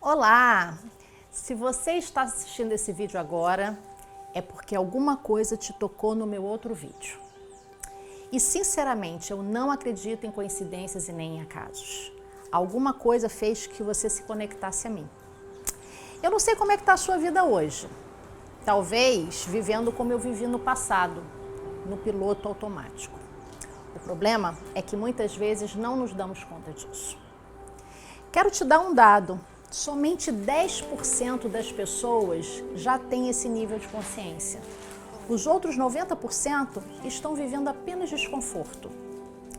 Olá! Se você está assistindo esse vídeo agora, é porque alguma coisa te tocou no meu outro vídeo. E sinceramente, eu não acredito em coincidências e nem em acasos. Alguma coisa fez que você se conectasse a mim. Eu não sei como é que está a sua vida hoje. Talvez vivendo como eu vivi no passado, no piloto automático. O problema é que muitas vezes não nos damos conta disso. Quero te dar um dado. Somente 10% das pessoas já têm esse nível de consciência. Os outros 90% estão vivendo apenas desconforto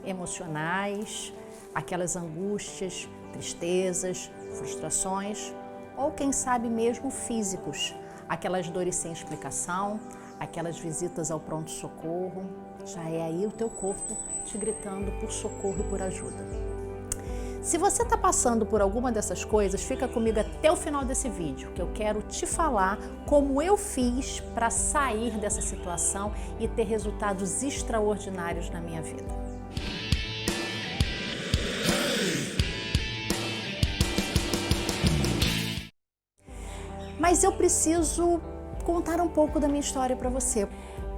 emocionais, aquelas angústias, tristezas, frustrações ou quem sabe mesmo físicos, aquelas dores sem explicação, aquelas visitas ao pronto-socorro. Já é aí o teu corpo te gritando por socorro e por ajuda. Se você está passando por alguma dessas coisas, fica comigo até o final desse vídeo, que eu quero te falar como eu fiz para sair dessa situação e ter resultados extraordinários na minha vida. Mas eu preciso contar um pouco da minha história para você.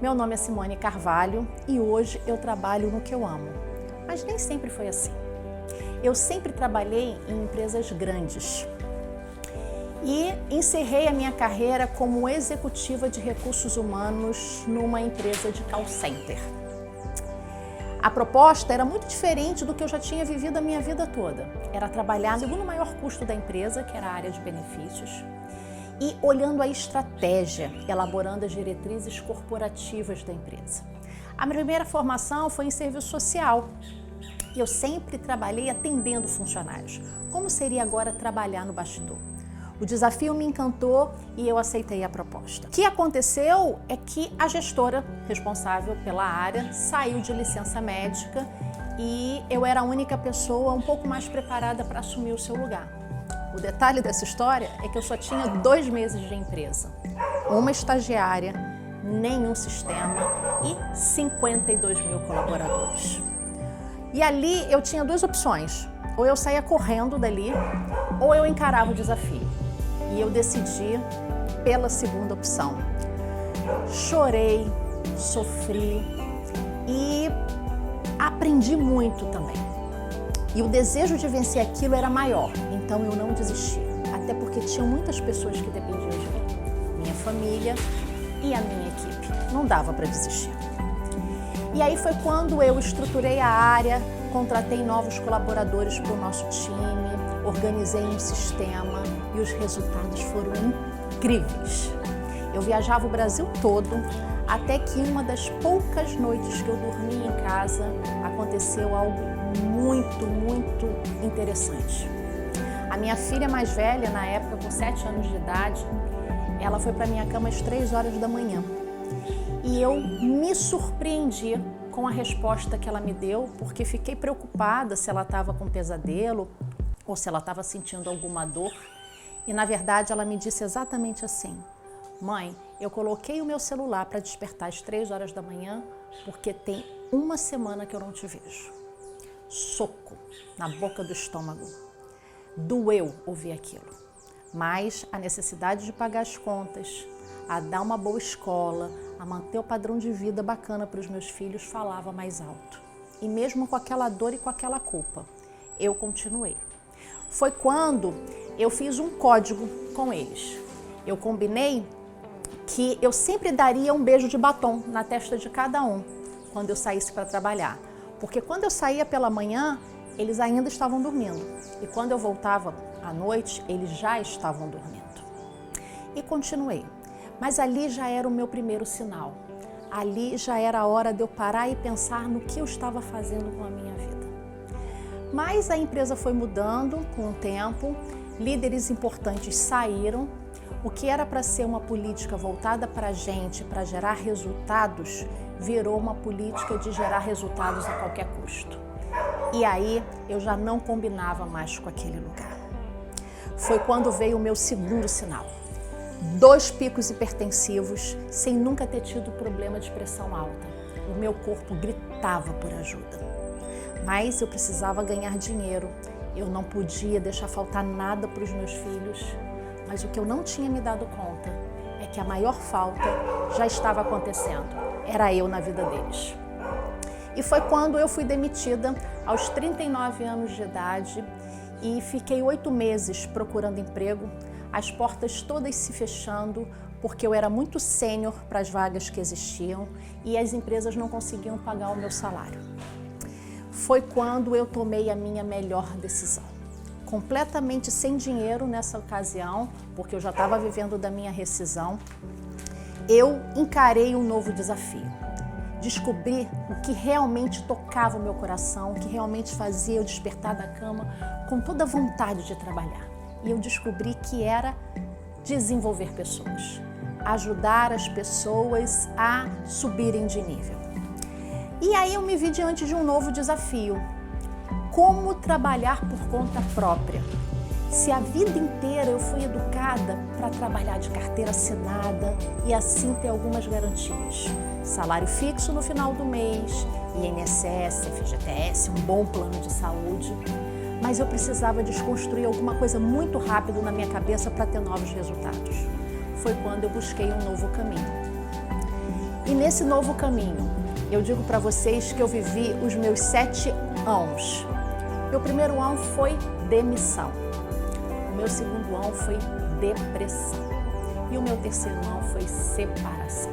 Meu nome é Simone Carvalho e hoje eu trabalho no que eu amo, mas nem sempre foi assim. Eu sempre trabalhei em empresas grandes e encerrei a minha carreira como executiva de recursos humanos numa empresa de call center. A proposta era muito diferente do que eu já tinha vivido a minha vida toda. Era trabalhar no segundo maior custo da empresa, que era a área de benefícios, e olhando a estratégia, elaborando as diretrizes corporativas da empresa. A minha primeira formação foi em serviço social. Eu sempre trabalhei atendendo funcionários. Como seria agora trabalhar no bastidor? O desafio me encantou e eu aceitei a proposta. O que aconteceu é que a gestora responsável pela área saiu de licença médica e eu era a única pessoa um pouco mais preparada para assumir o seu lugar. O detalhe dessa história é que eu só tinha 2 meses de empresa, uma estagiária, nenhum sistema e 52 mil colaboradores. E ali eu tinha 2 opções, ou eu saía correndo dali, ou eu encarava o desafio. E eu decidi pela segunda opção. Chorei, sofri e aprendi muito também. E o desejo de vencer aquilo era maior, então eu não desisti. Até porque tinham muitas pessoas que dependiam de mim, minha família e a minha equipe. Não dava para desistir. E aí foi quando eu estruturei a área, contratei novos colaboradores para o nosso time, organizei um sistema e os resultados foram incríveis. Eu viajava o Brasil todo, até que uma das poucas noites que eu dormi em casa, aconteceu algo muito interessante. A minha filha mais velha, na época com 7 anos de idade, ela foi para minha cama às 3 horas da manhã. E eu me surpreendi com a resposta que ela me deu, porque fiquei preocupada se ela estava com pesadelo ou se ela estava sentindo alguma dor. E na verdade ela me disse exatamente assim: mãe, eu coloquei o meu celular para despertar às 3 horas da manhã porque tem 1 semana que eu não te vejo. Soco na boca do estômago. Doeu ouvir aquilo, mas a necessidade de pagar as contas, a dar uma boa escola, a manter o padrão de vida bacana para os meus filhos falava mais alto. E mesmo com aquela dor e com aquela culpa, eu continuei. Foi quando eu fiz um código com eles. Eu combinei que eu sempre daria um beijo de batom na testa de cada um quando eu saísse para trabalhar. Porque quando eu saía pela manhã, eles ainda estavam dormindo. E quando eu voltava à noite, eles já estavam dormindo. E continuei. Mas ali já era o meu primeiro sinal. Ali já era a hora de eu parar e pensar no que eu estava fazendo com a minha vida. Mas a empresa foi mudando com o tempo, líderes importantes saíram. O que era para ser uma política voltada para a gente, para gerar resultados, virou uma política de gerar resultados a qualquer custo. E aí eu já não combinava mais com aquele lugar. Foi quando veio o meu segundo sinal. 2 picos hipertensivos, sem nunca ter tido problema de pressão alta. O meu corpo gritava por ajuda. Mas eu precisava ganhar dinheiro eu não podia deixar faltar nada para os meus filhos, mas o que eu não tinha me dado conta é que a maior falta já estava acontecendo, era eu na vida deles. E foi quando eu fui demitida aos 39 anos de idade e fiquei 8 meses procurando emprego, as portas todas se fechando, porque eu era muito sênior para as vagas que existiam e as empresas não conseguiam pagar o meu salário. Foi quando eu tomei a minha melhor decisão. Completamente sem dinheiro nessa ocasião, porque eu já estava vivendo da minha rescisão, eu encarei um novo desafio. Descobri o que realmente tocava o meu coração, o que realmente fazia eu despertar da cama com toda a vontade de trabalhar. E eu descobri que era desenvolver pessoas, ajudar as pessoas a subirem de nível. E aí eu me vi diante de um novo desafio. Como trabalhar por conta própria? Se a vida inteira eu fui educada para trabalhar de carteira assinada e assim ter algumas garantias. Salário fixo no final do mês, INSS, FGTS, um bom plano de saúde. Mas eu precisava desconstruir alguma coisa muito rápido na minha cabeça para ter novos resultados. Foi quando eu busquei um novo caminho. E nesse novo caminho, eu digo para vocês que eu vivi os meus 7 ãos. Meu primeiro ão foi demissão. O meu segundo ão foi depressão. E o meu terceiro ão foi separação.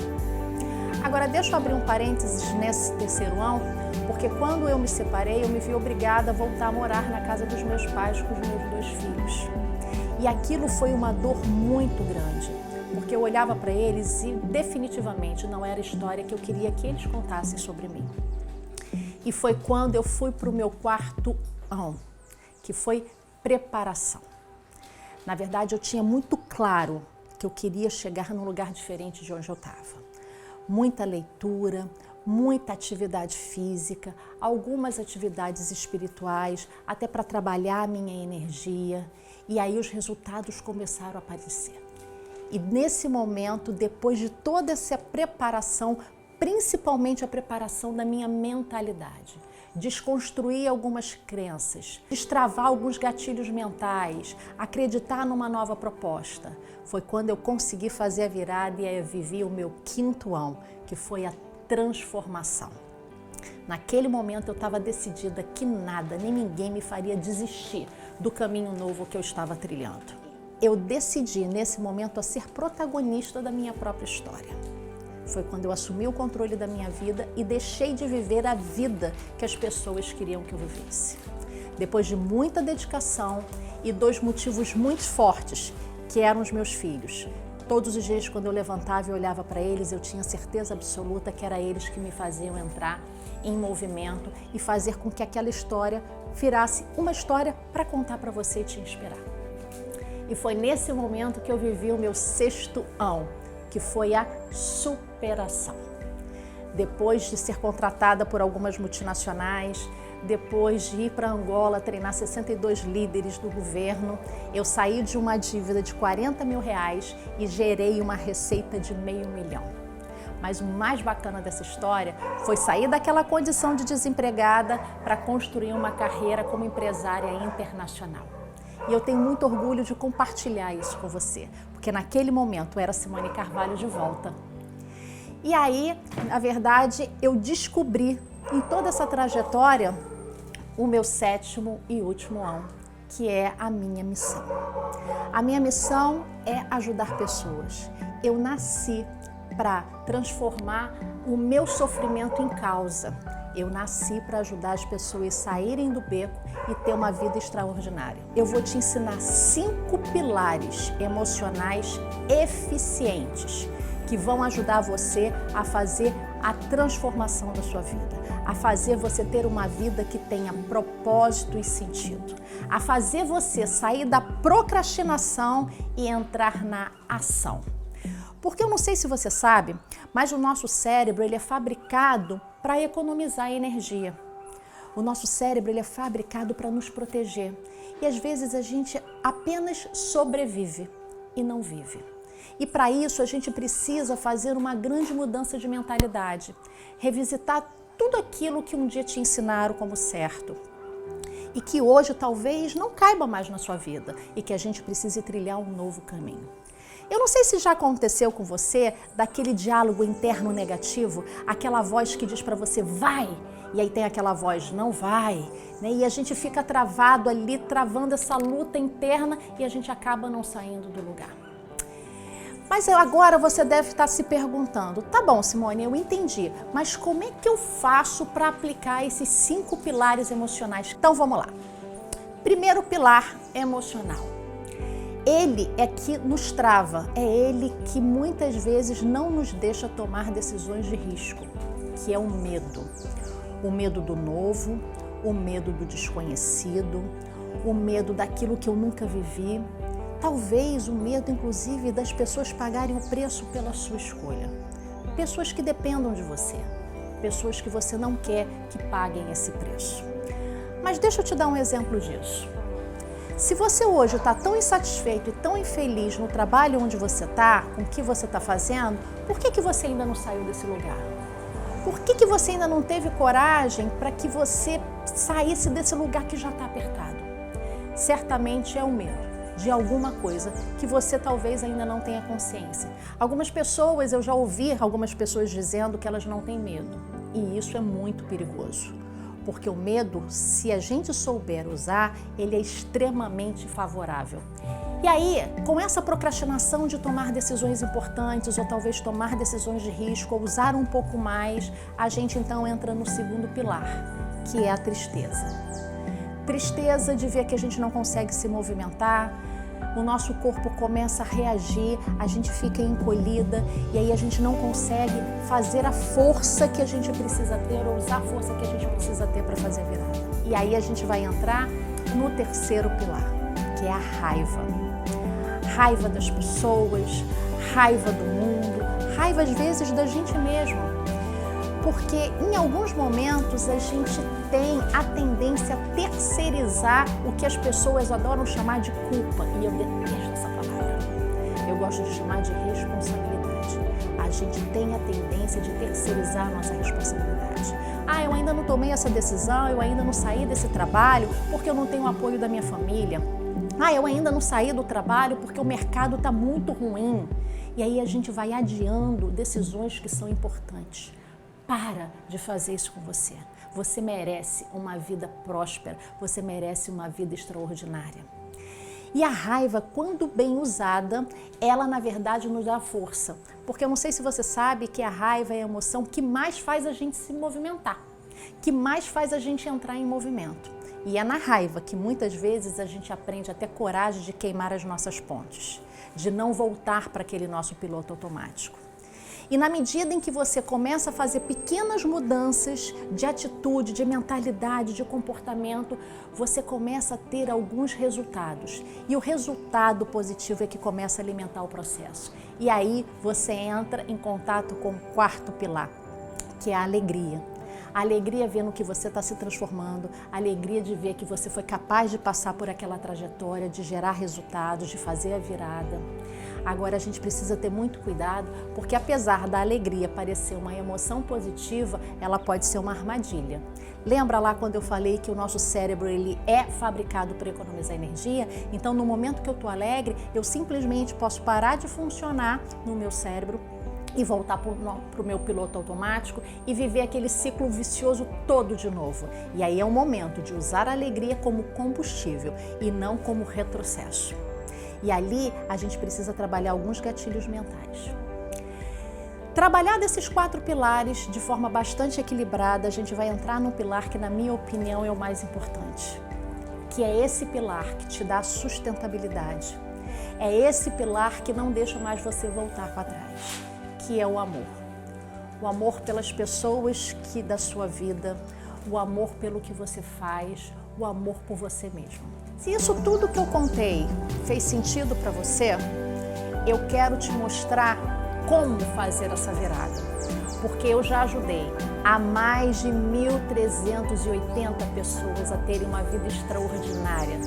Agora, deixa eu abrir um parênteses nesse terceiro ão, porque quando eu me separei, eu me vi obrigada a voltar a morar na casa dos meus pais com os meus 2 filhos. E aquilo foi uma dor muito grande, porque eu olhava para eles e definitivamente não era a história que eu queria que eles contassem sobre mim. E foi quando eu fui para o meu quarto ão, que foi preparação. Na verdade, eu tinha muito claro que eu queria chegar num lugar diferente de onde eu estava. Muita leitura, muita atividade física, algumas atividades espirituais, até para trabalhar a minha energia. E aí os resultados começaram a aparecer. E nesse momento, depois de toda essa preparação, principalmente a preparação da minha mentalidade, desconstruir algumas crenças, destravar alguns gatilhos mentais, acreditar numa nova proposta. Foi quando eu consegui fazer a virada e eu vivi o meu 5º ão, que foi a transformação. Naquele momento eu estava decidida que nada, nem ninguém me faria desistir do caminho novo que eu estava trilhando. Eu decidi nesse momento a ser protagonista da minha própria história. Foi quando eu assumi o controle da minha vida e deixei de viver a vida que as pessoas queriam que eu vivesse. Depois de muita dedicação e 2 motivos muito fortes, que eram os meus filhos. Todos os dias, quando eu levantava e olhava para eles, eu tinha certeza absoluta que era eles que me faziam entrar em movimento e fazer com que aquela história virasse uma história para contar para você e te inspirar. E foi nesse momento que eu vivi o meu 6º ão, que foi a superação. Depois de ser contratada por algumas multinacionais, depois de ir para Angola treinar 62 líderes do governo, eu saí de uma dívida de R$40 mil e gerei uma receita de R$500 mil. Mas o mais bacana dessa história foi sair daquela condição de desempregada para construir uma carreira como empresária internacional. E eu tenho muito orgulho de compartilhar isso com você, porque naquele momento era Simone Carvalho de volta. E aí, na verdade, eu descobri em toda essa trajetória o meu 7º e último ão, que é a minha missão. A minha missão é ajudar pessoas. Eu nasci para transformar o meu sofrimento em causa. Eu nasci para ajudar as pessoas a saírem do beco e ter uma vida extraordinária. Eu vou te ensinar 5 pilares emocionais eficientes que vão ajudar você a fazer a transformação da sua vida, a fazer você ter uma vida que tenha propósito e sentido, a fazer você sair da procrastinação e entrar na ação. Porque eu não sei se você sabe, mas o nosso cérebro ele é fabricado para economizar energia. O nosso cérebro ele é fabricado para nos proteger. E às vezes a gente apenas sobrevive e não vive. E para isso a gente precisa fazer uma grande mudança de mentalidade, revisitar tudo aquilo que um dia te ensinaram como certo e que hoje talvez não caiba mais na sua vida e que a gente precise trilhar um novo caminho. Eu não sei se já aconteceu com você daquele diálogo interno negativo, aquela voz que diz para você vai, e aí tem aquela voz não vai, né? E a gente fica travado ali, travando essa luta interna e a gente acaba não saindo do lugar. Mas agora você deve estar se perguntando, tá bom, Simone, eu entendi, mas como é que eu faço para aplicar esses 5 pilares emocionais? Então vamos lá. Primeiro pilar emocional. Ele é que nos trava, é ele que muitas vezes não nos deixa tomar decisões de risco, que é o medo. O medo do novo, o medo do desconhecido, o medo daquilo que eu nunca vivi, talvez o medo, inclusive, das pessoas pagarem o preço pela sua escolha. Pessoas que dependam de você, pessoas que você não quer que paguem esse preço. Mas deixa eu te dar um exemplo disso. Se você hoje está tão insatisfeito e tão infeliz no trabalho onde você está, com o que você está fazendo, por que você ainda não saiu desse lugar? Por que você ainda não teve coragem para que você saísse desse lugar que já está apertado? Certamente é o medo de alguma coisa que você talvez ainda não tenha consciência. Algumas pessoas, eu já ouvi algumas pessoas dizendo que elas não têm medo, e isso é muito perigoso. Porque o medo, se a gente souber usar, ele é extremamente favorável. E aí, com essa procrastinação de tomar decisões importantes, ou talvez tomar decisões de risco, ou usar um pouco mais, a gente então entra no segundo pilar, que é a tristeza. Tristeza de ver que a gente não consegue se movimentar, o nosso corpo começa a reagir, a gente fica encolhida e aí a gente não consegue fazer a força que a gente precisa ter ou usar a força que a gente precisa ter para fazer a virada. E aí a gente vai entrar no terceiro pilar, que é a raiva. Raiva das pessoas, raiva do mundo, raiva às vezes da gente mesmo. Porque em alguns momentos a gente tem a tendência a terceirizar o que as pessoas adoram chamar de culpa. E eu detesto essa palavra. Eu gosto de chamar de responsabilidade. A gente tem a tendência de terceirizar a nossa responsabilidade. Eu ainda não tomei essa decisão, eu ainda não saí desse trabalho porque eu não tenho o apoio da minha família. Eu ainda não saí do trabalho porque o mercado está muito ruim. E aí a gente vai adiando decisões que são importantes. Para de fazer isso com você. Você merece uma vida próspera, você merece uma vida extraordinária. E a raiva, quando bem usada, ela na verdade nos dá força. Porque eu não sei se você sabe que a raiva é a emoção que mais faz a gente se movimentar, que mais faz a gente entrar em movimento. E é na raiva que muitas vezes a gente aprende a ter coragem de queimar as nossas pontes, de não voltar para aquele nosso piloto automático. E na medida em que você começa a fazer pequenas mudanças de atitude, de mentalidade, de comportamento, você começa a ter alguns resultados. E o resultado positivo é que começa a alimentar o processo. E aí você entra em contato com o quarto pilar, que é a alegria. A alegria vendo que você está se transformando, a alegria de ver que você foi capaz de passar por aquela trajetória, de gerar resultados, de fazer a virada. Agora a gente precisa ter muito cuidado, porque apesar da alegria parecer uma emoção positiva, ela pode ser uma armadilha. Lembra lá quando eu falei que o nosso cérebro ele é fabricado para economizar energia? Então no momento que eu estou alegre, eu simplesmente posso parar de funcionar no meu cérebro e voltar para o meu piloto automático e viver aquele ciclo vicioso todo de novo. E aí é o momento de usar a alegria como combustível e não como retrocesso. E ali a gente precisa trabalhar alguns gatilhos mentais. Trabalhar desses 4 pilares de forma bastante equilibrada, a gente vai entrar num pilar que, na minha opinião, é o mais importante, que é esse pilar que te dá sustentabilidade. É esse pilar que não deixa mais você voltar para trás, que é o amor. O amor pelas pessoas da sua vida, o amor pelo que você faz, o amor por você mesmo. Se isso tudo que eu contei fez sentido para você, eu quero te mostrar como fazer essa virada. Porque eu já ajudei a mais de 1.380 pessoas a terem uma vida extraordinária,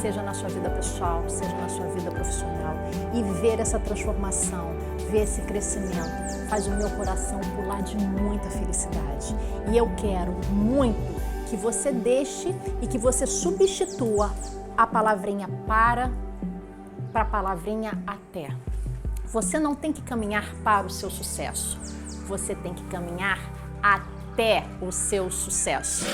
seja na sua vida pessoal, seja na sua vida profissional. E ver essa transformação, ver esse crescimento, faz o meu coração pular de muita felicidade. E eu quero muito que você deixe e que você substitua a palavrinha para a palavrinha até. Você não tem que caminhar para o seu sucesso, você tem que caminhar até o seu sucesso.